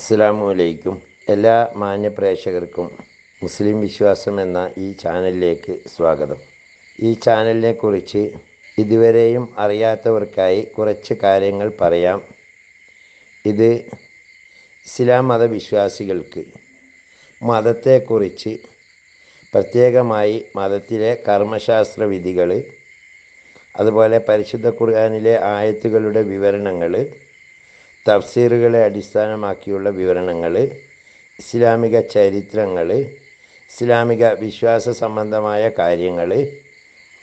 അസ്സലാമു അലൈക്കും. എല്ലാ മാന്യ പ്രേക്ഷകർക്കും മുസ്ലിം വിശ്വാസം എന്ന ഈ ചാനലിലേക്ക് സ്വാഗതം. ഈ ചാനലിനെ കുറിച്ച് ഇതുവരെയും അറിയാത്തവർക്കായി കുറച്ച് കാര്യങ്ങൾ പറയാം. ഇത് ഇസ്ലാം മതവിശ്വാസികൾക്ക് മതത്തെക്കുറിച്ച്, പ്രത്യേകമായി മതത്തിലെ കർമ്മശാസ്ത്ര വിധികൾ, അതുപോലെ പരിശുദ്ധ ഖുർആനിലെ ആയത്തുകളുടെ വിവരണങ്ങൾ, തഫ്സീറുകളെ അടിസ്ഥാനമാക്കിയുള്ള വിവരണങ്ങൾ, ഇസ്ലാമിക ചരിത്രങ്ങൾ, ഇസ്ലാമിക വിശ്വാസ സംബന്ധമായ കാര്യങ്ങൾ,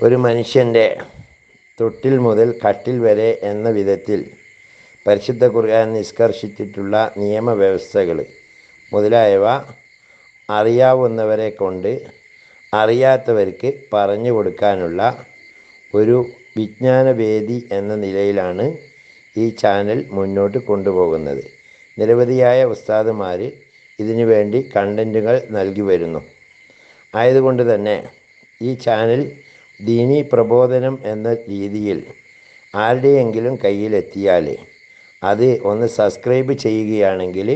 ഒരു മനുഷ്യൻ്റെ തൊട്ടിൽ മുതൽ കട്ടിൽ വരെ എന്ന വിധത്തിൽ പരിശുദ്ധ ഖുർആൻ നിഷ്കർഷിച്ചിട്ടുള്ള നിയമവ്യവസ്ഥകൾ മുതലായവ അറിയാവുന്നവരെ കൊണ്ട് അറിയാത്തവർക്ക് പറഞ്ഞു കൊടുക്കാനുള്ള ഒരു വിജ്ഞാനവേദി എന്ന നിലയിലാണ് ഈ ചാനൽ മുന്നോട്ട് കൊണ്ടുപോകുന്നത്. നിരവധിയായ ഉസ്താദുമാർ ഇതിനു വേണ്ടി കണ്ടൻറ്റുകൾ നൽകി വരുന്നു. ആയതുകൊണ്ട് തന്നെ ഈ ചാനൽ ദീനി പ്രബോധനം എന്ന രീതിയിൽ ആരുടെയെങ്കിലും കയ്യിലെത്തിയാൽ അത് ഒന്ന് സബ്സ്ക്രൈബ് ചെയ്യുകയാണെങ്കിൽ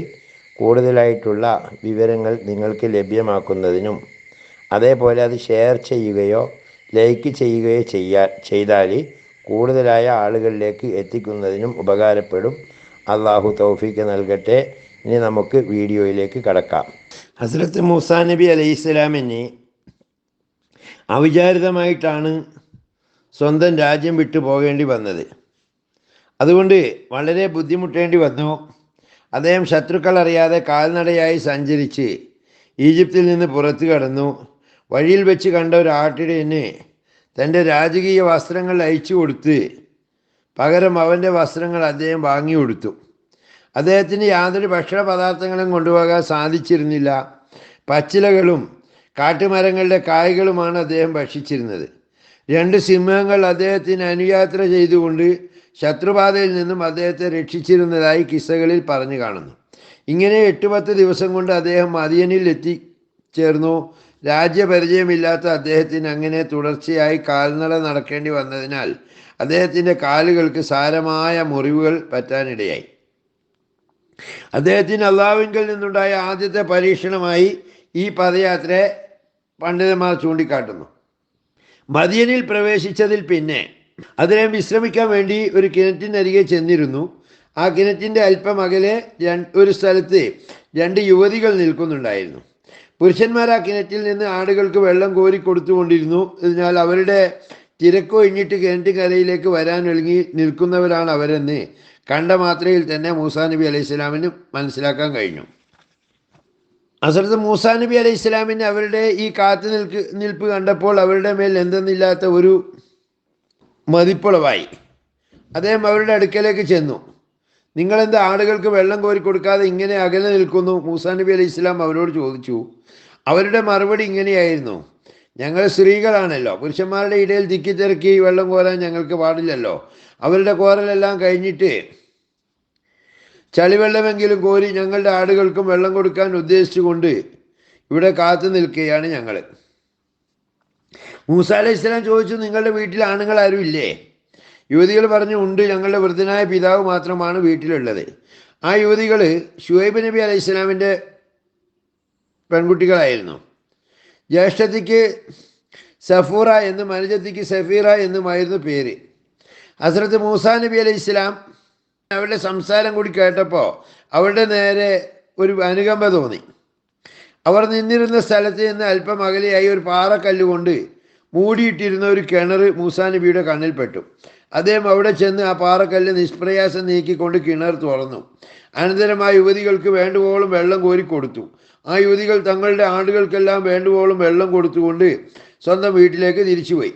കൂടുതലായിട്ടുള്ള വിവരങ്ങൾ നിങ്ങൾക്ക് ലഭ്യമാക്കുന്നതിനും, അതേപോലെ അത് ഷെയർ ചെയ്യുകയോ ലൈക്ക് ചെയ്യുകയോ ചെയ്താൽ കൂടുതലായ ആളുകളിലേക്ക് എത്തിക്കുന്നതിനും ഉപകാരപ്പെടും. അള്ളാഹു തൗഫീക്ക് നൽകട്ടെ. ഇനി നമുക്ക് വീഡിയോയിലേക്ക് കടക്കാം. ഹസ്രത്ത് മൂസാ നബി അലൈഹിസ്സലാമിന് അവിചാരിതമായിട്ടാണ് സ്വന്തം രാജ്യം വിട്ടു പോകേണ്ടി വന്നത്. അതുകൊണ്ട് വളരെ ബുദ്ധിമുട്ടേണ്ടി വന്നു. അദ്ദേഹം ശത്രുക്കൾ അറിയാതെ കാൽനടയായി സഞ്ചരിച്ച് ഈജിപ്തിൽ നിന്ന് പുറത്തു കടന്നു. വഴിയിൽ വെച്ച് കണ്ട ഒരു ആട്ടിടയന് തൻ്റെ രാജകീയ വസ്ത്രങ്ങൾ അയച്ചു കൊടുത്ത് പകരം അവൻ്റെ വസ്ത്രങ്ങൾ അദ്ദേഹം വാങ്ങിക്കൊടുത്തു. അദ്ദേഹത്തിന് യാതൊരു ഭക്ഷണ പദാർത്ഥങ്ങളും കൊണ്ടുപോകാൻ സാധിച്ചിരുന്നില്ല. പച്ചിലകളും കാട്ടുമരങ്ങളുടെ കായ്കളുമാണ് അദ്ദേഹം ഭക്ഷിച്ചിരുന്നത്. 2 സിംഹങ്ങൾ അദ്ദേഹത്തിന് അനുയാത്ര ചെയ്തുകൊണ്ട് ശത്രുബാധയിൽ നിന്നും അദ്ദേഹത്തെ രക്ഷിച്ചിരുന്നതായി കിസ്സകളിൽ പറഞ്ഞു കാണുന്നു. ഇങ്ങനെ 8-10 ദിവസം കൊണ്ട് അദ്ദേഹം മദിയനിൽ എത്തിച്ചേർന്നു. രാജ്യപരിചയമില്ലാത്ത അദ്ദേഹത്തിന് അങ്ങനെ തുടർച്ചയായി കാൽനട നടക്കേണ്ടി വന്നതിനാൽ അദ്ദേഹത്തിൻ്റെ കാലുകൾക്ക് സാരമായ മുറിവുകൾ പറ്റാനിടയായി. അദ്ദേഹത്തിന് അള്ളാഹുവിങ്കിൽ നിന്നുണ്ടായ ആദ്യത്തെ പരീക്ഷണമായി ഈ പദയാത്രയെ പണ്ഡിതന്മാർ ചൂണ്ടിക്കാട്ടുന്നു. മദിയനിൽ പ്രവേശിച്ചതിൽ പിന്നെ അദ്ദേഹം വിശ്രമിക്കാൻ വേണ്ടി ഒരു കിണറ്റിനരികെ ചെന്നിരുന്നു. ആ കിണറ്റിൻ്റെ അല്പം അകലെ ഒരു സ്ഥലത്ത് 2 യുവതികൾ നിൽക്കുന്നുണ്ടായിരുന്നു. പുരുഷന്മാർ ആ കിണറ്റിൽ നിന്ന് ആടുകൾക്ക് വെള്ളം കോരി കൊടുത്തുകൊണ്ടിരുന്നു. അതിനാൽ അവരുടെ തിരക്കൊഴിഞ്ഞിട്ട് കിണറ്റിൻകരയിലേക്ക് വരാൻ ഒരുങ്ങി നിൽക്കുന്നവരാണ് അവരെന്ന് കണ്ട മാത്രയിൽ തന്നെ മൂസാ നബി അലൈഹി സ്വലാമിന് മനസ്സിലാക്കാൻ കഴിഞ്ഞു. ഹസ്രത്ത് മൂസാ നബി അലൈഹി സ്വലാമിന് അവരുടെ ഈ നിൽപ്പ് കണ്ടപ്പോൾ അവരുടെ മേൽ എന്തെന്നില്ലാത്ത ഒരു മതിപ്പുളവായി. അദ്ദേഹം അവരുടെ അടുക്കലേക്ക് ചെന്നു. നിങ്ങളെന്താ ആടുകൾക്ക് വെള്ളം കോരി കൊടുക്കാതെ ഇങ്ങനെ അകലെ നിൽക്കുന്നു? മൂസാ നബി അലൈഹി സ്വലാം അവരോട് ചോദിച്ചു. അവരുടെ മറുപടി ഇങ്ങനെയായിരുന്നു: ഞങ്ങൾ സ്ത്രീകളാണല്ലോ, പുരുഷന്മാരുടെ ഇടയിൽ തിക്കിത്തിരക്കി വെള്ളം കോരാൻ ഞങ്ങൾക്ക് പാടില്ലല്ലോ. അവരുടെ കോരലെല്ലാം കഴിഞ്ഞിട്ട് ചളിവെള്ളമെങ്കിലും കോരി ഞങ്ങളുടെ ആടുകൾക്കും വെള്ളം കൊടുക്കാൻ ഉദ്ദേശിച്ചുകൊണ്ട് ഇവിടെ കാത്തു നിൽക്കുകയാണ് ഞങ്ങൾ. മൂസാ അലൈഹി സ്വലാം ചോദിച്ചു, നിങ്ങളുടെ വീട്ടിൽ ആണുങ്ങൾ ആരും ഇല്ലേ? യുവതികൾ പറഞ്ഞു, ഉണ്ട്, ഞങ്ങളുടെ വൃദ്ധനായ പിതാവ് മാത്രമാണ് വീട്ടിലുള്ളത്. ആ യുവതികൾ ശുഐബ് നബി അലൈഹി സ്വലാമിൻ്റെ പെൺകുട്ടികളായിരുന്നു. ജ്യേഷ്ഠത്തിക്ക് സഫൂറ എന്നും അനുജത്തിക്ക് സഫീറ എന്നുമായിരുന്നു പേര്. ഹസ്രത്ത് മൂസാ നബി അലൈഹി സ്വലാം അവരുടെ സംസാരം കൂടി കേട്ടപ്പോൾ അവരുടെ നേരെ ഒരു അനുകമ്പ തോന്നി. അവർ നിന്നിരുന്ന സ്ഥലത്ത് നിന്ന് അല്പം അകലെയായി ഒരു പാറക്കല്ലുകൊണ്ട് മൂടിയിട്ടിരുന്ന ഒരു കിണർ മൂസാ നബിയുടെ കണ്ണിൽപ്പെട്ടു. അദ്ദേഹം അവിടെ ചെന്ന് ആ പാറക്കല്ല് നിഷ്പ്രയാസം നീക്കിക്കൊണ്ട് കിണർ തുറന്നു. അനന്തരം ആ യുവതികൾക്ക് വേണ്ടുവോളം വെള്ളം കോരി കൊടുത്തു. ആ യുവതികൾ തങ്ങളുടെ ആടുകൾക്കെല്ലാം വേണ്ടുവോളം വെള്ളം കൊടുത്തുകൊണ്ട് സ്വന്തം വീട്ടിലേക്ക് തിരിച്ചുപോയി.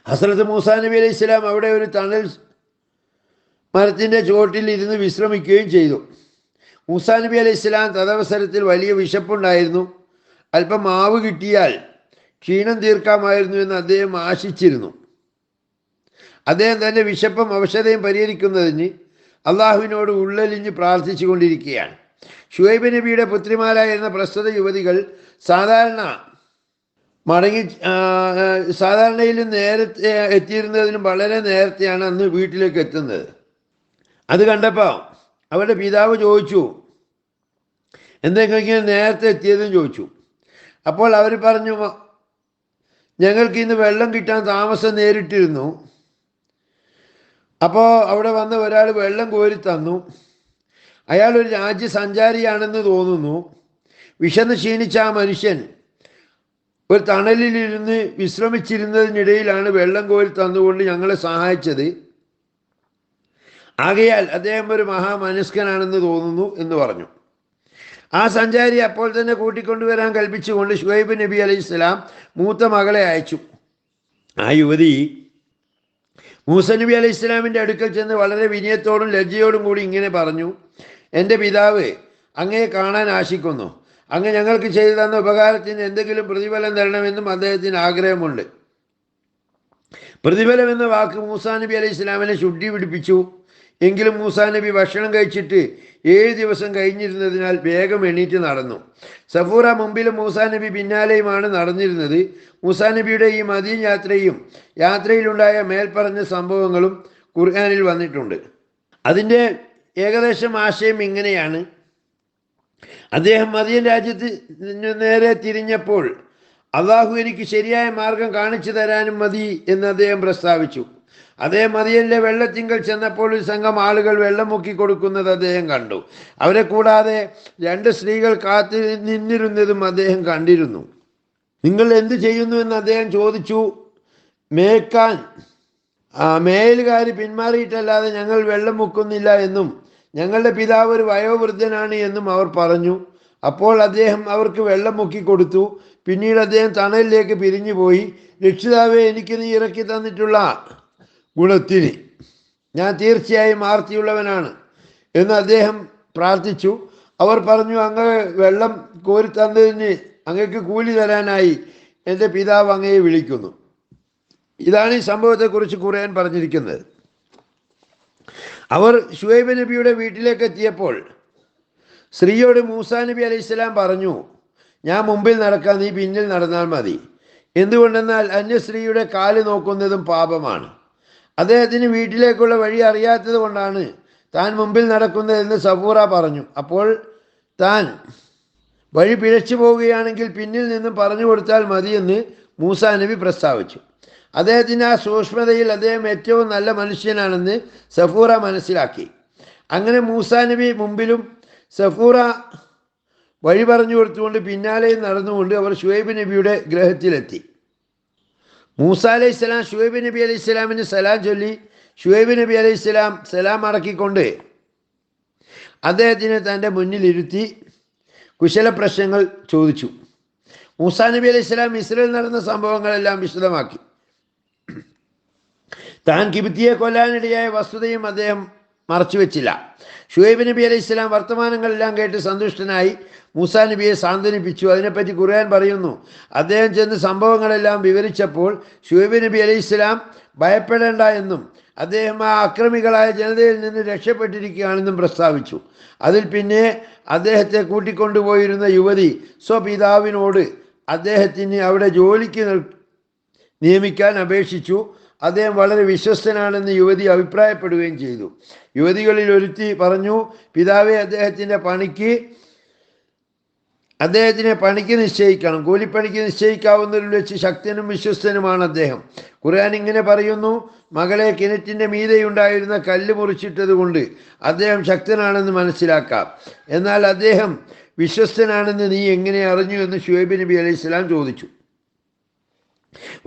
ഹസ്രത്ത് മൂസാ നബി അലൈഹി സ്വലാം അവിടെ ഒരു തണൽ മരത്തിൻ്റെ ചുവട്ടിൽ ഇരുന്ന് വിശ്രമിക്കുകയും ചെയ്തു. മൂസാ നബി അലൈഹി സ്വലാം തദവസരത്തിൽ വലിയ വിശപ്പുണ്ടായിരുന്നു. അല്പം മാവ് കിട്ടിയാൽ ക്ഷീണം തീർക്കാമായിരുന്നു എന്ന് അദ്ദേഹം ആശിച്ചിരുന്നു. അദ്ദേഹം തൻ്റെ വിശപ്പും അവശതയും പരിഹരിക്കുന്നതിന് അള്ളാഹുവിനോട് ഉള്ളലിഞ്ഞ് പ്രാർത്ഥിച്ചു കൊണ്ടിരിക്കുകയാണ്. ശുഐബ് നബിയുടെ പുത്രിമാരായിരുന്ന പ്രസ്തുത യുവതികൾ സാധാരണയിലും നേരത്തെ എത്തിയിരുന്നതിനും വളരെ നേരത്തെയാണ് അന്ന് വീട്ടിലേക്ക് എത്തുന്നത്. അത് കണ്ടപ്പോൾ അവരുടെ പിതാവ് ചോദിച്ചു, എന്തെങ്കിലും ഇങ്ങനെ നേരത്തെ എത്തിയതെന്ന് ചോദിച്ചു. അപ്പോൾ അവർ പറഞ്ഞു, ഞങ്ങൾക്ക് ഇന്ന് വെള്ളം കിട്ടാൻ താമസം നേരിട്ടിരുന്നു. അപ്പോൾ അവിടെ വന്ന ഒരാൾ വെള്ളം കോരി തന്നു. അയാൾ ഒരു രാജ്യസഞ്ചാരിയാണെന്ന് തോന്നുന്നു. വിശന്ന് ക്ഷീണിച്ച ആ മനുഷ്യൻ ഒരു തണലിലിരുന്ന് വിശ്രമിച്ചിരുന്നതിനിടയിലാണ് വെള്ളം കോരി തന്നുകൊണ്ട് ഞങ്ങളെ സഹായിച്ചത്. ആകയാൽ അദ്ദേഹം ഒരു മഹാമനസ്കനാണെന്ന് തോന്നുന്നു എന്ന് പറഞ്ഞു. ആ സഞ്ചാരി അപ്പോൾ തന്നെ കൂട്ടിക്കൊണ്ടുവരാൻ കൽപ്പിച്ചുകൊണ്ട് ശുഐബ് നബി അലൈഹിസ്സലാം മൂത്ത മകളെ അയച്ചു. ആ യുവതി മൂസ നബി അലൈഹിസ്സലാമിൻ്റെ അടുക്കൽ ചെന്ന് വളരെ വിനയത്തോടും ലജ്ജയോടും കൂടി ഇങ്ങനെ പറഞ്ഞു, എൻ്റെ പിതാവ് അങ്ങയെ കാണാൻ ആശിക്കുന്നു. അങ്ങ് ഞങ്ങൾക്ക് ചെയ്തു തന്ന ഉപകാരത്തിന് എന്തെങ്കിലും പ്രതിഫലം തരണമെന്നും അദ്ദേഹത്തിന് ആഗ്രഹമുണ്ട്. പ്രതിഫലം എന്ന വാക്ക് മൂസാ നബി അലൈഹിസ്സലാമിനെ ശുദ്ധി പിടിപ്പിച്ചു. എങ്കിലും മൂസാ നബി ഭക്ഷണം കഴിച്ചിട്ട് 7 ദിവസം കഴിഞ്ഞിരുന്നതിനാൽ വേഗം എണീറ്റ് നടന്നു. സഫൂറ മുമ്പിലും മൂസാ നബി പിന്നാലെയുമാണ് നടന്നിരുന്നത്. മൂസാ നബിയുടെ ഈ മദീൻ യാത്രയിലുണ്ടായ മേൽപ്പറഞ്ഞ സംഭവങ്ങളും ഖുർആനിൽ വന്നിട്ടുണ്ട്. അതിൻ്റെ ഏകദേശം ആശയം ഇങ്ങനെയാണ്. അദ്ദേഹം മദീൻ രാജ്യത്ത് നേരെ തിരിഞ്ഞപ്പോൾ അള്ളാഹു എനിക്ക് ശരിയായ മാർഗം കാണിച്ചു തരാനും മതി എന്ന് അദ്ദേഹം പ്രസ്താവിച്ചു. അദ്ദേഹം മദീനിലെ വെള്ളത്തിങ്കൽ ചെന്നപ്പോൾ ഒരു സംഘം ആളുകൾ വെള്ളം മുക്കി കൊടുക്കുന്നത് അദ്ദേഹം കണ്ടു. അവരെ കൂടാതെ 2 സ്ത്രീകൾ കാത്തു നിന്നിരുന്നതും അദ്ദേഹം കണ്ടിരുന്നു. നിങ്ങൾ എന്ത് ചെയ്യുന്നു എന്ന് അദ്ദേഹം ചോദിച്ചു. മേലുകാർ പിന്മാറിയിട്ടല്ലാതെ ഞങ്ങൾ വെള്ളം മുക്കുന്നില്ല എന്നും ഞങ്ങളുടെ പിതാവ് ഒരു വയോവൃദ്ധനാണ് എന്നും അവർ പറഞ്ഞു. അപ്പോൾ അദ്ദേഹം അവർക്ക് വെള്ളം മുക്കി കൊടുത്തു. പിന്നീട് അദ്ദേഹം തണലിലേക്ക് പിരിഞ്ഞുപോയി. രക്ഷിതാവേ, എനിക്ക് നീ ഇറക്കി തന്നിട്ടുള്ള ഗുണത്തിന് ഞാൻ തീർച്ചയായും ആർത്തിയുള്ളവനാണ് എന്ന് അദ്ദേഹം പ്രാർത്ഥിച്ചു. അവർ പറഞ്ഞു, അങ്ങ് വെള്ളം കോരി തന്നതിന് അങ്ങക്ക് കൂലി തരാനായി എൻ്റെ പിതാവ് അങ്ങയെ വിളിക്കുന്നു. ഇതാണ് ഈ സംഭവത്തെക്കുറിച്ച് ഖുർആൻ പറഞ്ഞിരിക്കുന്നത്. അവർ ശുഐബ് നബിയുടെ വീട്ടിലേക്ക് എത്തിയപ്പോൾ സ്ത്രീയോട് മൂസാ നബി അലൈഹിസ്സലാം പറഞ്ഞു, ഞാൻ മുമ്പിൽ നടക്കാൻ, നീ പിന്നിൽ നടന്നാൽ മതി. എന്തുകൊണ്ടെന്നാൽ അന്യസ്ത്രീയുടെ കാല് നോക്കുന്നതും പാപമാണ്. അദ്ദേഹത്തിന് വീട്ടിലേക്കുള്ള വഴി അറിയാത്തത് കൊണ്ടാണ് താൻ മുമ്പിൽ നടക്കുന്നതെന്ന് സഫൂറ പറഞ്ഞു. അപ്പോൾ താൻ വഴി പിഴച്ചു പോവുകയാണെങ്കിൽ പിന്നിൽ നിന്നും പറഞ്ഞു കൊടുത്താൽ മതിയെന്ന് മൂസാ നബി പ്രസ്താവിച്ചു. അദ്ദേഹത്തിൻ്റെ ആ സൂക്ഷ്മതയിൽ അദ്ദേഹം ഏറ്റവും നല്ല മനുഷ്യനാണെന്ന് സഫൂറ മനസ്സിലാക്കി. അങ്ങനെ മൂസാ നബി മുമ്പിലും സഫൂറ വഴി പറഞ്ഞു കൊടുത്തുകൊണ്ട് പിന്നാലെയും നടന്നുകൊണ്ട് അവർ ശുഐബ് നബിയുടെ ഗൃഹത്തിലെത്തി. മൂസ അലൈഹിസ്സലാം ശുഐബ് നബി അലൈഹിസ്സലാമിന് സലാം ചൊല്ലി. ശുഐബ് നബി അലൈഹിസ്സലാം സലാം അടക്കിക്കൊണ്ട് അദ്ദേഹത്തിനെ തൻ്റെ മുന്നിലിരുത്തി കുശല പ്രശ്നങ്ങൾ ചോദിച്ചു. മൂസാ നബി അലൈഹിസ്സലാം ഇസ്രയേൽ നടന്ന സംഭവങ്ങളെല്ലാം വിശദമാക്കി. താൻ കിബിത്തിയെ കൊല്ലാനിടയായ വസ്തുതയും അദ്ദേഹം മറച്ചുവെച്ചില്ല. ശുഐബ് നബി അലൈഹിസ്സലാം വർത്തമാനങ്ങളെല്ലാം കേട്ട് സന്തുഷ്ടനായി മൂസാ നബിയെ സാന്ത്വനിപ്പിച്ചു. അതിനെപ്പറ്റി ഖുർആൻ പറയുന്നു, അദ്ദേഹം ചെന്ന് സംഭവങ്ങളെല്ലാം വിവരിച്ചപ്പോൾ ശുഐബ് നബി അലൈഹിസ്സലാം ഭയപ്പെടേണ്ട എന്നും അദ്ദേഹം ആ അക്രമികളായ ജനതയിൽ നിന്ന് രക്ഷപ്പെട്ടിരിക്കുകയാണെന്നും പ്രസ്താവിച്ചു. അതിൽ പിന്നെ അദ്ദേഹത്തെ കൂട്ടിക്കൊണ്ടുപോയിരുന്ന യുവതി സ്വപിതാവിനോട് അദ്ദേഹത്തിന് അവിടെ ജോലിക്ക് നിയമിക്കാൻ അപേക്ഷിച്ചു. അദ്ദേഹം വളരെ വിശ്വസ്തനാണെന്ന് യുവതി അഭിപ്രായപ്പെടുകയും ചെയ്തു. യുവതികളിൽ ഒരുത്തി പറഞ്ഞു, പിതാവെ, അദ്ദേഹത്തിനെ പണിക്ക് നിശ്ചയിക്കണം. കൂലിപ്പണിക്ക് നിശ്ചയിക്കാവുന്നതിൽ വെച്ച് ശക്തനും വിശ്വസ്തനുമാണ് അദ്ദേഹം. ഖുർആൻ ഇങ്ങനെ പറയുന്നു, മകളെ കിണറ്റിൻ്റെ മീതെയുണ്ടായിരുന്ന കല്ല് മുറിച്ചിട്ടത് കൊണ്ട് അദ്ദേഹം ശക്തനാണെന്ന് മനസ്സിലാക്കാം. എന്നാൽ അദ്ദേഹം വിശ്വസ്തനാണെന്ന് നീ എങ്ങനെ അറിഞ്ഞു എന്ന് ശുഐബ് നബി അലൈഹിസ്സലാം ചോദിച്ചു.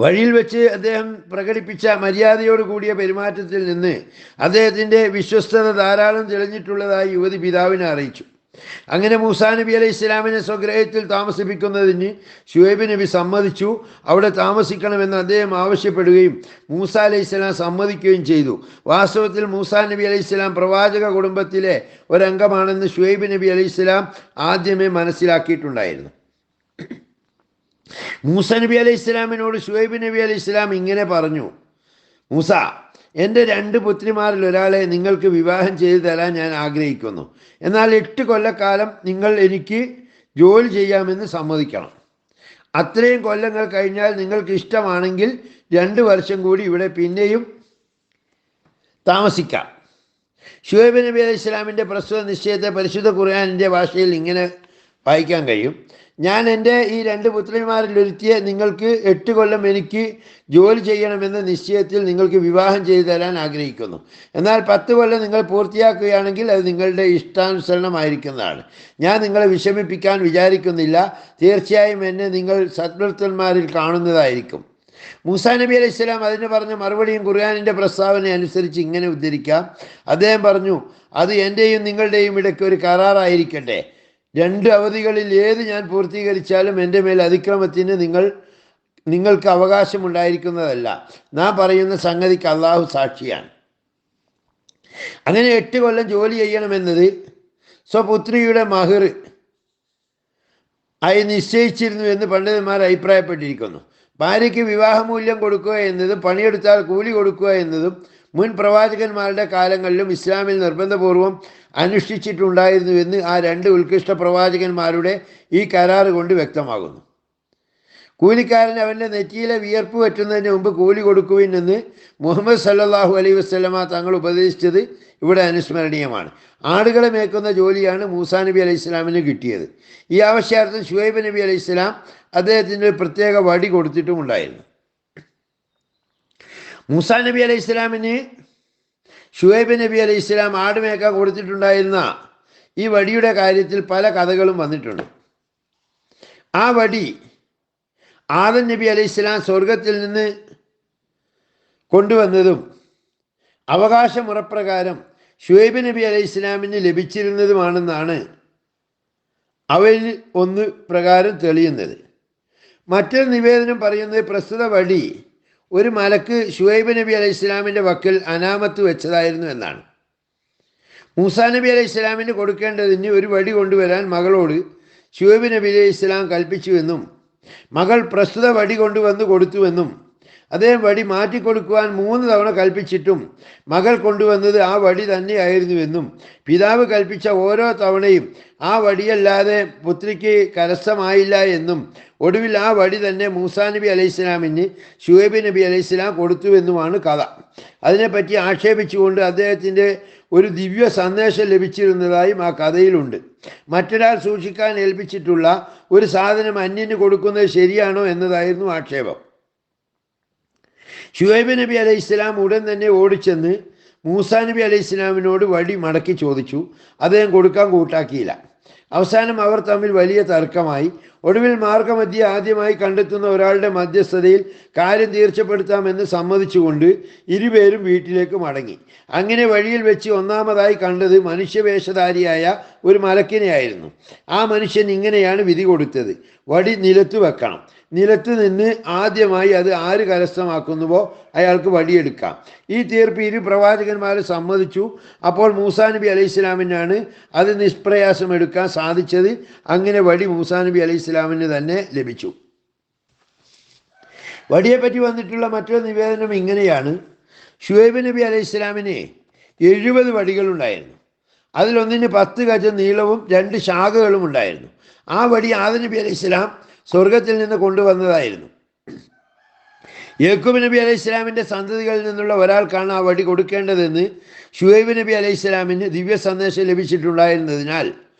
വഴിയിൽ വെച്ച് അദ്ദേഹം പ്രകടിപ്പിച്ച മര്യാദയോട് കൂടിയ പെരുമാറ്റത്തിൽ നിന്ന് അദ്ദേഹത്തിൻ്റെ വിശ്വസ്തത ധാരാളം തെളിഞ്ഞിട്ടുള്ളതായി യുവതി പിതാവിനെ അറിയിച്ചു. അങ്ങനെ മൂസാ നബി അലൈഹിസ്സലാമിനെ സ്വഗൃഹത്തിൽ താമസിപ്പിക്കുന്നതിന് ശുഐബ് നബി സമ്മതിച്ചു. അവിടെ താമസിക്കണമെന്ന് അദ്ദേഹം ആവശ്യപ്പെടുകയും മൂസാ അലൈഹിസ്സലാം സമ്മതിക്കുകയും ചെയ്തു. വാസ്തവത്തിൽ മൂസാ നബി അലൈഹിസ്സലാം പ്രവാചക കുടുംബത്തിലെ ഒരംഗമാണെന്ന് ശുഐബ് നബി അലൈഹിസ്സലാം ആദ്യമേ മനസ്സിലാക്കിയിട്ടുണ്ടായിരുന്നു. മൂസ നബി അലൈഹിസ്സലാമിനോട് ശുഐബ് നബി അലൈഹിസ്സലാം ഇങ്ങനെ പറഞ്ഞു, മൂസ, എൻ്റെ 2 പുത്രിമാരിൽ ഒരാളെ നിങ്ങൾക്ക് വിവാഹം ചെയ്തു തരാൻ ഞാൻ ആഗ്രഹിക്കുന്നു. എന്നാൽ 8 കൊല്ലക്കാലം നിങ്ങൾ എനിക്ക് ജോലി ചെയ്യാമെന്ന് സമ്മതിക്കണം. അത്രയും കൊല്ലങ്ങൾ കഴിഞ്ഞാൽ നിങ്ങൾക്ക് ഇഷ്ടമാണെങ്കിൽ 2 വർഷം കൂടി ഇവിടെ പിന്നെയും താമസിക്കാം. ശുഐബ് നബി അലൈഹിസ്സലാമിൻ്റെ പ്രസ്തുത നിശ്ചയത്തെ പരിശുദ്ധ ഖുർആനിൻ്റെ ഭാഷയിൽ ഇങ്ങനെ വായിക്കാൻ കഴിയും. ഞാൻ എൻ്റെ ഈ 2 പുത്രിമാരിലൊരുത്തിയെ നിങ്ങൾക്ക് 8 കൊല്ലം എനിക്ക് ജോലി ചെയ്യണമെന്ന നിശ്ചയത്തിൽ നിങ്ങൾക്ക് വിവാഹം ചെയ്തു തരാൻ ആഗ്രഹിക്കുന്നു. എന്നാൽ 10 കൊല്ലം നിങ്ങൾ പൂർത്തിയാക്കുകയാണെങ്കിൽ അത് നിങ്ങളുടെ ഇഷ്ടാനുസരണമായിരിക്കുന്നതാണ്. ഞാൻ നിങ്ങളെ വിഷമിപ്പിക്കാൻ വിചാരിക്കുന്നില്ല. തീർച്ചയായും എന്നെ നിങ്ങൾ സദ്വൃത്തന്മാരിൽ കാണുന്നതായിരിക്കും. മൂസാ നബി അലൈഹി സ്വലാം അതിന് പറഞ്ഞ മറുപടിയും ഖുർആനിൻ്റെ പ്രസ്താവന അനുസരിച്ച് ഇങ്ങനെ ഉദ്ധരിക്കാം. അദ്ദേഹം പറഞ്ഞു, അത് എൻ്റെയും നിങ്ങളുടെയും ഇടയ്ക്ക് ഒരു കരാറായിരിക്കട്ടെ. 2 അവധികളിൽ ഏത് ഞാൻ പൂർത്തീകരിച്ചാലും എൻ്റെ മേൽ അതിക്രമത്തിന് നിങ്ങൾക്ക് അവകാശമുണ്ടായിരിക്കുന്നതല്ല. നാം പറയുന്ന സംഗതിക്ക് അള്ളാഹു സാക്ഷിയാണ്. അങ്ങനെ 8 കൊല്ലം ജോലി ചെയ്യണമെന്നത് സ്വപുത്രിയുടെ മഹർ ആയി നിശ്ചയിച്ചിരുന്നു എന്ന് പണ്ഡിതന്മാർ അഭിപ്രായപ്പെട്ടിരിക്കുന്നു. ഭാര്യയ്ക്ക് വിവാഹമൂല്യം കൊടുക്കുക എന്നതും പണിയെടുത്താൽ കൂലി കൊടുക്കുക എന്നതും മുൻ പ്രവാചകന്മാരുടെ കാലങ്ങളിലും ഇസ്ലാമിൽ നിർബന്ധപൂർവം അനുഷ്ഠിച്ചിട്ടുണ്ടായിരുന്നുവെന്ന് ആ 2 ഉത്കൃഷ്ട പ്രവാചകന്മാരുടെ ഈ കരാറ് കൊണ്ട് വ്യക്തമാകുന്നു. കൂലിക്കാരൻ അവൻ്റെ നെറ്റിയിലെ വിയർപ്പ് പറ്റുന്നതിന് മുമ്പ് കൂലി കൊടുക്കുവിൻ എന്ന് മുഹമ്മദ് സല്ലല്ലാഹു അലൈഹി വസല്ലമ തങ്ങൾ ഉപദേശിച്ചത് ഇവിടെ അനുസ്മരണീയമാണ്. ആടുകളെ മേക്കുന്ന ജോലിയാണ് മൂസാ നബി അലൈഹി ഇസ്ലാമിന് കിട്ടിയത്. ഈ ആവശ്യാർത്ഥം ശുഐബ് നബി അലൈഹി ഇസ്ലാം അദ്ദേഹത്തിന് പ്രത്യേക വടി കൊടുത്തിട്ടുമുണ്ടായിരുന്നു. മൂസാ നബി അലൈഹി ഇസ്ലാമിന് ശുഐബ് നബി അലൈഹി ഇസ്ലാം ആട് മേക്കാൻ കൊടുത്തിട്ടുണ്ടായിരുന്ന ഈ വടിയുടെ കാര്യത്തിൽ പല കഥകളും വന്നിട്ടുണ്ട്. ആ വടി ആദം നബി അലൈഹി ഇസ്ലാം സ്വർഗത്തിൽ നിന്ന് കൊണ്ടുവന്നതും അവകാശമുറപ്രകാരം ശുഐബ് നബി അലൈഹി ഇസ്ലാമിന് ലഭിച്ചിരുന്നതുമാണെന്നാണ് അവയിൽ ഒന്ന് പ്രകാരം തെളിയുന്നത്. മറ്റൊരു നിവേദനം പറയുന്നത് പ്രസ്തുത വടി ഒരു മലക്ക് ശുഐബ് നബി അലൈഹി ഇസ്ലാമിൻ്റെ വക്കിൽ അനാമത്ത് വെച്ചതായിരുന്നു എന്നാണ്. മൂസാ നബി അലൈഹി ഇസ്ലാമിന് കൊടുക്കേണ്ടതിന് ഒരു വടി കൊണ്ടുവരാൻ മകളോട് ശുഐബ് നബി അലൈഹി ഇസ്ലാം കൽപ്പിച്ചുവെന്നും മകൾ പ്രസ്തുത വടി കൊണ്ടുവന്ന് കൊടുത്തുവെന്നും അദ്ദേഹം വടി മാറ്റിക്കൊടുക്കുവാൻ 3 തവണ കൽപ്പിച്ചിട്ടും മകൾ കൊണ്ടുവന്നത് ആ വടി തന്നെയായിരുന്നുവെന്നും പിതാവ് കൽപ്പിച്ച ഓരോ തവണയും ആ വടിയല്ലാതെ പുത്രിക്ക് കരസ്ഥമായില്ല എന്നും ഒടുവിൽ ആ വടി തന്നെ മൂസാ നബി അലൈഹി സ്വലാമിന് ശുഐബ് നബി അലൈഹി സ്വലാം കൊടുത്തുവെന്നുമാണ് കഥ. അതിനെപ്പറ്റി ആക്ഷേപിച്ചുകൊണ്ട് അദ്ദേഹത്തിൻ്റെ ഒരു ദിവ്യ സന്ദേശം ലഭിച്ചിരുന്നതായും ആ കഥയിലുണ്ട്. മറ്റൊരാൾ സൂക്ഷിക്കാൻ ഏൽപ്പിച്ചിട്ടുള്ള ഒരു സാധനം അന്യന് കൊടുക്കുന്നത് ശരിയാണോ എന്നതായിരുന്നു ആക്ഷേപം. ശുഐബ് നബി അലൈഹി ഇസ്ലാം ഉടൻ തന്നെ ഓടിച്ചെന്ന് മൂസാ നബി അലൈഹി ഇസ്ലാമിനോട് വടി മടക്കി ചോദിച്ചു. അദ്ദേഹം കൊടുക്കാൻ കൂട്ടാക്കിയില്ല. അവസാനം അവർ തമ്മിൽ വലിയ തർക്കമായി. ഒടുവിൽ മാർഗമധ്യേ ആദ്യമായി കണ്ടെത്തുന്ന ഒരാളുടെ മധ്യസ്ഥതയിൽ കാര്യം തീർച്ചപ്പെടുത്താമെന്ന് സമ്മതിച്ചുകൊണ്ട് ഇരുപേരും വീട്ടിലേക്ക് മടങ്ങി. അങ്ങനെ വഴിയിൽ വെച്ച് ഒന്നാമതായി കണ്ടത് മനുഷ്യവേഷധാരിയായ ഒരു മലക്കിനെയായിരുന്നു. ആ മനുഷ്യൻ ഇങ്ങനെയാണ് വിധി കൊടുത്തത്: വടി നിലത്ത് വെക്കണം. നിലത്ത് നിന്ന് ആദ്യമായി അത് ആര് കരസ്ഥമാക്കുന്നുവോ അയാൾക്ക് വടിയെടുക്കാം. ഈ തീർപ്പ് 2 പ്രവാചകന്മാരെ സമ്മതിച്ചു. അപ്പോൾ മൂസാ നബി അലൈഹി ഇസ്ലാമിനാണ് അത് നിഷ്പ്രയാസം എടുക്കാൻ സാധിച്ചത്. അങ്ങനെ വടി മൂസാ നബി അലൈഹി ഇസ്ലാമിന് തന്നെ ലഭിച്ചു. വടിയെപ്പറ്റി വന്നിട്ടുള്ള മറ്റൊരു നിവേദനം ഇങ്ങനെയാണ്: ശുഐബ് നബി അലൈഹി ഇസ്ലാമിന് 70 വടികളുണ്ടായിരുന്നു. അതിലൊന്നിന് 10 ഗജം നീളവും 2 ശാഖകളും ഉണ്ടായിരുന്നു. ആ വടി ആദം നബി അലൈഹി ഇസ്ലാം സ്വർഗത്തിൽ നിന്ന് കൊണ്ടുവന്നതായിരുന്നു. യാക്കൂബ് നബി അലൈഹി ഇസ്ലാമിൻ്റെ സന്തതികളിൽ നിന്നുള്ള ഒരാൾക്കാണ് ആ വടി കൊടുക്കേണ്ടതെന്ന് ശുഐബ് നബി അലൈഹി ഇസ്ലാമിന് ദിവ്യ സന്ദേശം ലഭിച്ചിട്ടുണ്ടായിരുന്നതിനാൽ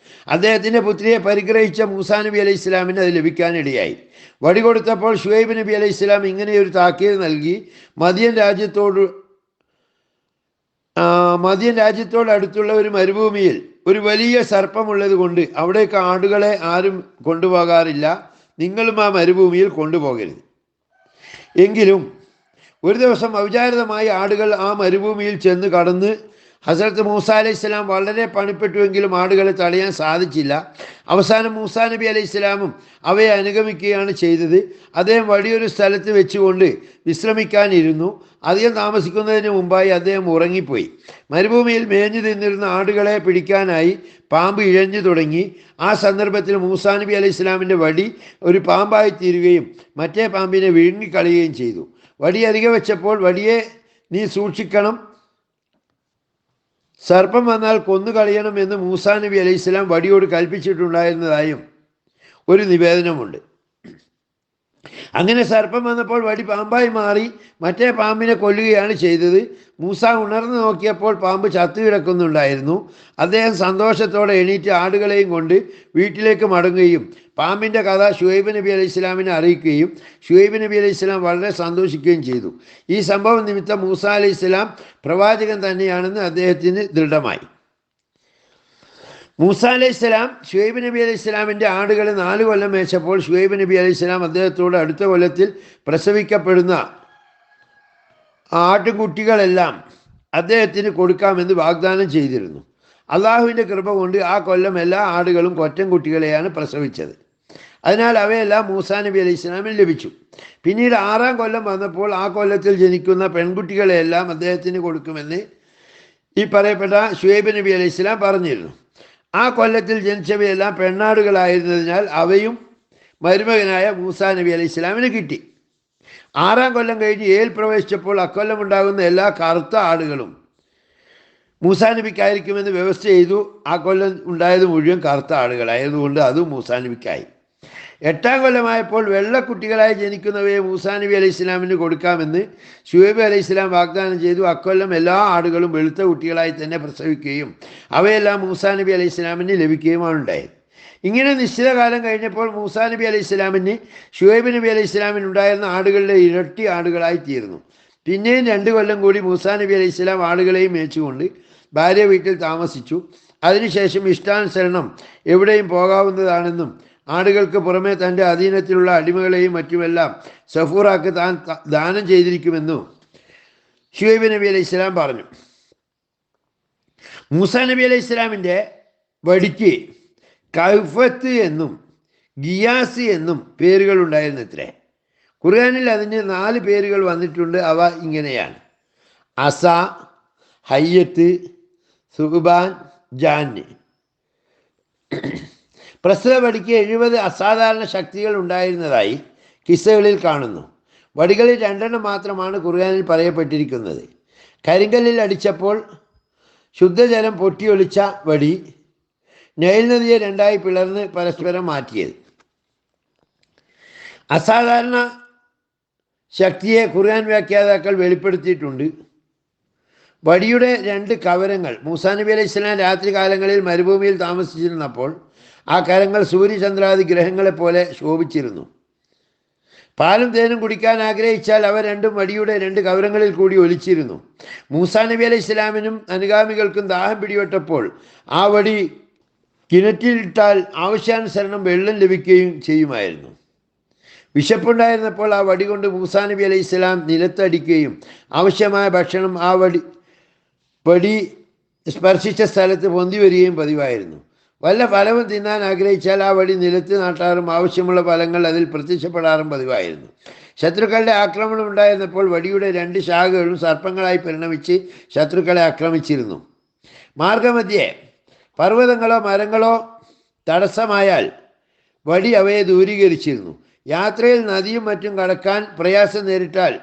അദ്ദേഹത്തിൻ്റെ പുത്രിയെ പരിഗ്രഹിച്ച മൂസാ നബി അലൈഹി ഇസ്ലാമിന് അത് ലഭിക്കാനിടയായി. വടി കൊടുത്തപ്പോൾ ശുഐബ് നബി അലൈഹി ഇസ്ലാം ഇങ്ങനെയൊരു താക്കീത് നൽകി: മദിയൻ രാജ്യത്തോട് അടുത്തുള്ള ഒരു മരുഭൂമിയിൽ ഒരു വലിയ സർപ്പമുള്ളത് കൊണ്ട് അവിടേക്ക് ആടുകളെ ആരും കൊണ്ടുപോകാറില്ല. നിങ്ങളും ആ മരുഭൂമിയിൽ കൊണ്ടുപോകരുത്. എങ്കിലും ഒരു ദിവസം അവിചാരിതമായി ആടുകൾ ആ മരുഭൂമിയിൽ ചെന്ന് കടന്ന് ഹസ്രത്ത് മൂസാ അലൈഹി സ്വലാം വളരെ പണിപ്പെട്ടുവെങ്കിലും ആടുകളെ തടയാൻ സാധിച്ചില്ല. അവസാനം മൂസാ നബി അലൈഹി സ്വലാമും അവയെ അനുഗമിക്കുകയാണ് ചെയ്തത്. അദ്ദേഹം വടിയൊരു സ്ഥലത്ത് വെച്ചുകൊണ്ട് വിശ്രമിക്കാനിരുന്നു. അധികം താമസിക്കുന്നതിന് മുമ്പായി അദ്ദേഹം ഉറങ്ങിപ്പോയി. മരുഭൂമിയിൽ മേഞ്ഞു തിന്നിരുന്ന ആടുകളെ പിടിക്കാനായി പാമ്പ് ഇഴഞ്ഞു തുടങ്ങി. ആ സന്ദർഭത്തിൽ മൂസാ നബി അലൈഹി സ്വലാമിൻ്റെ വടി ഒരു പാമ്പായി തീരുകയും മറ്റേ പാമ്പിനെ വിഴുങ്ങിക്കളയുകയും ചെയ്തു. വടി അരികെ വെച്ചപ്പോൾ വടിയെ നീ സൂക്ഷിക്കണം, സർപ്പം വന്നാൽ കൊന്നുകളയണം എന്ന് മൂസാ നബി അലൈഹി സ്വലാം വടിയോട് കൽപ്പിച്ചിട്ടുണ്ടായിരുന്നതായും ഒരു നിവേദനമുണ്ട്. അങ്ങനെ സർപ്പം വന്നപ്പോൾ വടി പാമ്പായി മാറി മറ്റേ പാമ്പിനെ കൊല്ലുകയാണ് ചെയ്തത്. മൂസ ഉണർന്നു നോക്കിയപ്പോൾ പാമ്പ് ചത്തുകിടക്കുന്നുണ്ടായിരുന്നു. അദ്ദേഹം സന്തോഷത്തോടെ എണീറ്റ് ആടുകളെയും കൊണ്ട് വീട്ടിലേക്ക് മടങ്ങുകയും പാമ്പിൻ്റെ കഥ ഷുഹൈബ് നബി അലൈഹി ഇസ്ലാമിനെ അറിയിക്കുകയും ഷുഹൈബ് നബി അലൈഹി ഇസ്ലാം വളരെ സന്തോഷിക്കുകയും ചെയ്തു. ഈ സംഭവം നിമിത്തം മൂസ അലൈഹി ഇസ്ലാം പ്രവാചകൻ തന്നെയാണെന്ന് അദ്ദേഹത്തിന് ദൃഢമായി. മൂസ അലൈഹി സ്വലാം ഷുഹൈബ് നബി അലൈഹി സ്വലാമിൻ്റെ ആടുകൾ 4 കൊല്ലം മേച്ചപ്പോൾ ഷുഹൈബ് നബി അലൈഹി സ്വലാം അദ്ദേഹത്തോട് അടുത്ത കൊല്ലത്തിൽ പ്രസവിക്കപ്പെടുന്ന ആട്ടുകുട്ടികളെല്ലാം അദ്ദേഹത്തിന് കൊടുക്കാമെന്ന് വാഗ്ദാനം ചെയ്തിരുന്നു. അള്ളാഹുവിൻ്റെ കൃപ കൊണ്ട് ആ കൊല്ലം എല്ലാ ആടുകളും കൊറ്റൻ കുട്ടികളെയാണ് പ്രസവിച്ചത്. അതിനാൽ അവയെല്ലാം മൂസാ നബി അലൈഹി സ്വലാമിന് ലഭിച്ചു. പിന്നീട് 6-ാം കൊല്ലം വന്നപ്പോൾ ആ കൊല്ലത്തിൽ ജനിക്കുന്ന പെൺകുട്ടികളെയെല്ലാം അദ്ദേഹത്തിന് കൊടുക്കുമെന്ന് ഈ പറയപ്പെട്ട ഷുഹൈബ് നബി അലൈഹി സ്വലാം പറഞ്ഞിരുന്നു. ആ കൊല്ലത്തിൽ ജനിച്ചവയെല്ലാം പെണ്ണാടുകളായിരുന്നതിനാൽ അവയും മരുമകനായ മൂസാ നബി അലൈഹി ഇസ്ലാമിന് കിട്ടി. 6-ാം കൊല്ലം കഴിഞ്ഞ് ഏൽ പ്രവേശിച്ചപ്പോൾ അക്കൊല്ലം ഉണ്ടാകുന്ന എല്ലാ കറുത്ത ആടുകളും മൂസാ നബിക്കായിരിക്കുമെന്ന് വ്യവസ്ഥ ചെയ്തു. ആ കൊല്ലം ഉണ്ടായത് മുഴുവൻ കറുത്ത ആടുകളായതുകൊണ്ട് അതും മൂസാ നബിക്കായി. 8-ാം കൊല്ലമായപ്പോൾ വെള്ളക്കുട്ടികളായി ജനിക്കുന്നവയെ മൂസാ നബി അലൈഹി ഇസ്ലാമിന് കൊടുക്കാമെന്ന് ഷുഹൈബ് അലൈഹി ഇസ്ലാം വാഗ്ദാനം ചെയ്തു. അക്കൊല്ലം എല്ലാ ആടുകളും വെളുത്ത കുട്ടികളായി തന്നെ പ്രസവിക്കുകയും അവയെല്ലാം മൂസാ നബി അലൈഹി ഇസ്ലാമിന് ലഭിക്കുകയുമാണ് ഉണ്ടായത്. ഇങ്ങനെ നിശ്ചിത കാലം കഴിഞ്ഞപ്പോൾ മൂസാ നബി അലൈഹി ഇസ്ലാമിന് ഷുഹൈബ് നബി അലൈഹി ഇസ്ലാമിന് ഉണ്ടായിരുന്ന ആടുകളുടെ ഇരട്ടി ആടുകളായി തീർന്നു. പിന്നെയും 2 കൊല്ലം കൂടി മൂസാ നബി അലൈഹി ഇസ്ലാം ആടുകളെയും മേച്ചുകൊണ്ട് ഭാര്യ വീട്ടിൽ താമസിച്ചു. അതിനുശേഷം ഇഷ്ടാനുസരണം എവിടെയും പോകാവുന്നതാണെന്നും ആടുകൾക്ക് പുറമെ തൻ്റെ അധീനത്തിലുള്ള അടിമകളെയും മറ്റുമെല്ലാം സഫൂറാക്ക് താൻ ദാനം ചെയ്തിരിക്കുമെന്നും ഷുഹൈബ് നബി അലൈഹി ഇസ്ലാം പറഞ്ഞു. മൂസാ നബി അലൈഹി ഇസ്ലാമിൻ്റെ വടിക്ക് കൗഫത്ത് എന്നും ഗിയാസ് എന്നും പേരുകൾ ഉണ്ടായിരുന്നത്രേ. ഖുർആനിൽ അതിന് 4 പേരുകൾ വന്നിട്ടുണ്ട്. അവ ഇങ്ങനെയാണ്: അസ, ഹയ്യത്ത്, സുഹ്ബാൻ, ജാന്. പ്രസ്തുത വടിക്ക് 70 അസാധാരണ ശക്തികൾ ഉണ്ടായിരുന്നതായി കിസ്സകളിൽ കാണുന്നു. വടികളിൽ 2 മാത്രമാണ് ഖുർആനിൽ പറയപ്പെട്ടിരിക്കുന്നത്. കരിങ്കല്ലിൽ അടിച്ചപ്പോൾ ശുദ്ധജലം പൊട്ടിയൊലിച്ച വടി, നൈൽ നദിയെ 2ആയി പിളർന്ന് പരസ്പരം മാറ്റിയത്. അസാധാരണ ശക്തിയെ ഖുർആൻ വ്യാഖ്യാതാക്കൾ വെളിപ്പെടുത്തിയിട്ടുണ്ട്. വടിയുടെ 2 കവരങ്ങൾ. മൂസാ നബി അലൈഹി സ്വലാം രാത്രി കാലങ്ങളിൽ മരുഭൂമിയിൽ താമസിച്ചിരുന്നപ്പോൾ ആ കരങ്ങൾ സൂര്യചന്ദ്രാദി ഗ്രഹങ്ങളെപ്പോലെ ശോഭിച്ചിരുന്നു. പാലും തേനും കുടിക്കാൻ ആഗ്രഹിച്ചാൽ അവ രണ്ടും വടിയുടെ 2 കവരങ്ങളിൽ കൂടി ഒലിച്ചിരുന്നു. മൂസാ നബി അലൈഹി സ്വലാമിനും അനുഗാമികൾക്കും ദാഹം പിടിപെട്ടപ്പോൾ ആ വടി കിണറ്റിലിട്ടാൽ ആവശ്യാനുസരണം വെള്ളം ലഭിക്കുകയും ചെയ്യുമായിരുന്നു. വിശപ്പുണ്ടായിരുന്നപ്പോൾ ആ വടി കൊണ്ട് മൂസാ നബി അലൈഹി സ്വലാം നിലത്തടിക്കുകയും ആവശ്യമായ ഭക്ഷണം ആ വടി സ്പർശിച്ച സ്ഥലത്ത് പൊന്തി വരികയും പതിവായിരുന്നു. വല്ല ഫലവും തിന്നാൻ ആഗ്രഹിച്ചാൽ ആ വടി നിലത്ത് നാട്ടാറും ആവശ്യമുള്ള ഫലങ്ങൾ അതിൽ പ്രത്യക്ഷപ്പെടാറും പതിവായിരുന്നു. ശത്രുക്കളുടെ ആക്രമണം ഉണ്ടായിരുന്നപ്പോൾ വടിയുടെ 2 ശാഖകളും സർപ്പങ്ങളായി പരിണമിച്ച് ശത്രുക്കളെ ആക്രമിച്ചിരുന്നു. മാർഗമധ്യേ പർവ്വതങ്ങളോ മരങ്ങളോ തടസ്സമായാൽ വടി അവയെ ദൂരീകരിച്ചിരുന്നു. യാത്രയിൽ നദിയും മറ്റും കടക്കാൻ പ്രയാസം നേരിട്ടാൽ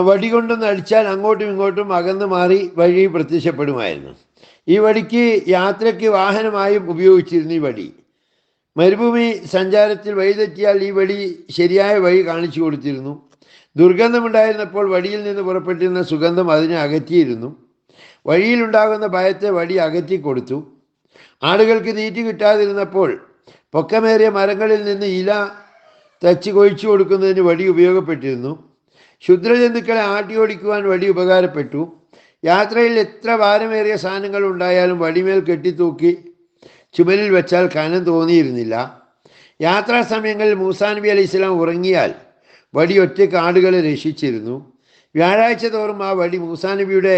വടി കൊണ്ടൊന്ന് അടിച്ചാൽ അങ്ങോട്ടും ഇങ്ങോട്ടും അകന്നു മാറി വഴി പ്രത്യക്ഷപ്പെടുമായിരുന്നു. ഈ വടിക്ക് യാത്രയ്ക്ക് വാഹനമായും ഉപയോഗിച്ചിരുന്നു. ഈ വടി മരുഭൂമി സഞ്ചാരത്തിൽ വഴിതെറ്റിയാൽ ഈ വടി ശരിയായ വഴി കാണിച്ചു കൊടുത്തിരുന്നു. ദുർഗന്ധമുണ്ടായിരുന്നപ്പോൾ വടിയിൽ നിന്ന് പുറപ്പെട്ടിരുന്ന സുഗന്ധം അതിനെ അകറ്റിയിരുന്നു. വഴിയിലുണ്ടാകുന്ന ഭയത്തെ വടി അകറ്റിക്കൊടുത്തു. ആടുകൾക്ക് തീറ്റി കിട്ടാതിരുന്നപ്പോൾ പൊക്കമേറിയ മരങ്ങളിൽ നിന്ന് ഇല തച്ച് കൊഴിച്ചു കൊടുക്കുന്നതിന് വടി ഉപയോഗപ്പെട്ടിരുന്നു. ക്ഷുദ്രജന്തുക്കളെ ആട്ടിയോടിക്കുവാൻ വടി ഉപകാരപ്പെട്ടു. യാത്രയിൽ എത്ര ഭാരമേറിയ സാധനങ്ങൾ ഉണ്ടായാലും വടിമേൽ കെട്ടിത്തൂക്കി ചുമലിൽ വെച്ചാൽ കനം തോന്നിയിരുന്നില്ല. യാത്രാ സമയങ്ങളിൽ മൂസാ നബി അലൈഹി സ്വലാം ഉറങ്ങിയാൽ വടി ഒറ്റയ്ക്ക് ആടുകളെ രക്ഷിച്ചിരുന്നു. വ്യാഴാഴ്ച തോറും ആ വടി മൂസാ നബിയുടെ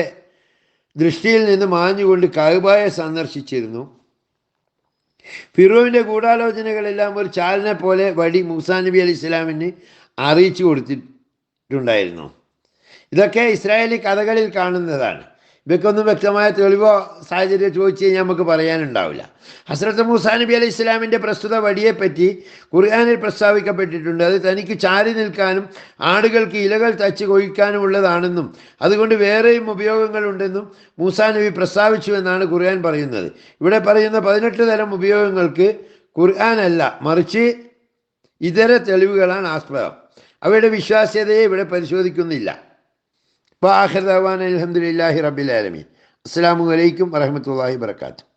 ദൃഷ്ടിയിൽ നിന്ന് മാഞ്ഞുകൊണ്ട് കഅബയെ സന്ദർശിച്ചിരുന്നു. ഫിറോവിൻ്റെ ഗൂഢാലോചനകളെല്ലാം ഒരു ചാലിനെ പോലെ വടി മൂസാ നബി അലൈഹി സ്വലാമിന് അറിയിച്ചു കൊടുത്തിട്ടുണ്ടായിരുന്നു. ഇതൊക്കെ ഇസ്രായേലി കഥകളിൽ കാണുന്നതാണ്. ഇവയ്ക്കൊന്നും വ്യക്തമായ തെളിവോ സാഹചര്യം ചോദിച്ചു കഴിഞ്ഞാൽ നമുക്ക് പറയാനുണ്ടാവില്ല. ഹസ്രത്ത് മൂസാ നബി അലൈഹി ഇസ്ലാമിൻ്റെ പ്രസ്തുത വടിയെപ്പറ്റി ഖുർആനിൽ പ്രസ്താവിക്കപ്പെട്ടിട്ടുണ്ട്. അത് തനിക്ക് ചാരി നിൽക്കാനും ആടുകൾക്ക് ഇലകൾ തച്ച് കൊഴിക്കാനും ഉള്ളതാണെന്നും അതുകൊണ്ട് വേറെയും ഉപയോഗങ്ങളുണ്ടെന്നും മൂസാ നബി പ്രസ്താവിച്ചു എന്നാണ് ഖുർആൻ പറയുന്നത്. ഇവിടെ പറയുന്ന 18 തരം ഉപയോഗങ്ങൾക്ക് ഖുർആനല്ല, മറിച്ച് ഇതര തെളിവുകളാണ് ആസ്പദം. അവയുടെ വിശ്വാസ്യതയെ ഇവിടെ പരിശോധിക്കുന്നില്ല. അപ്പോൾ ആഖിർ ദഅ്വാന അൽഹംദുലില്ലാഹി റബ്ബിൽ ആലമീൻ. അസ്സലാമു അലൈക്കും വറഹ്മത്തുള്ളാഹി വബറകാതുഹു.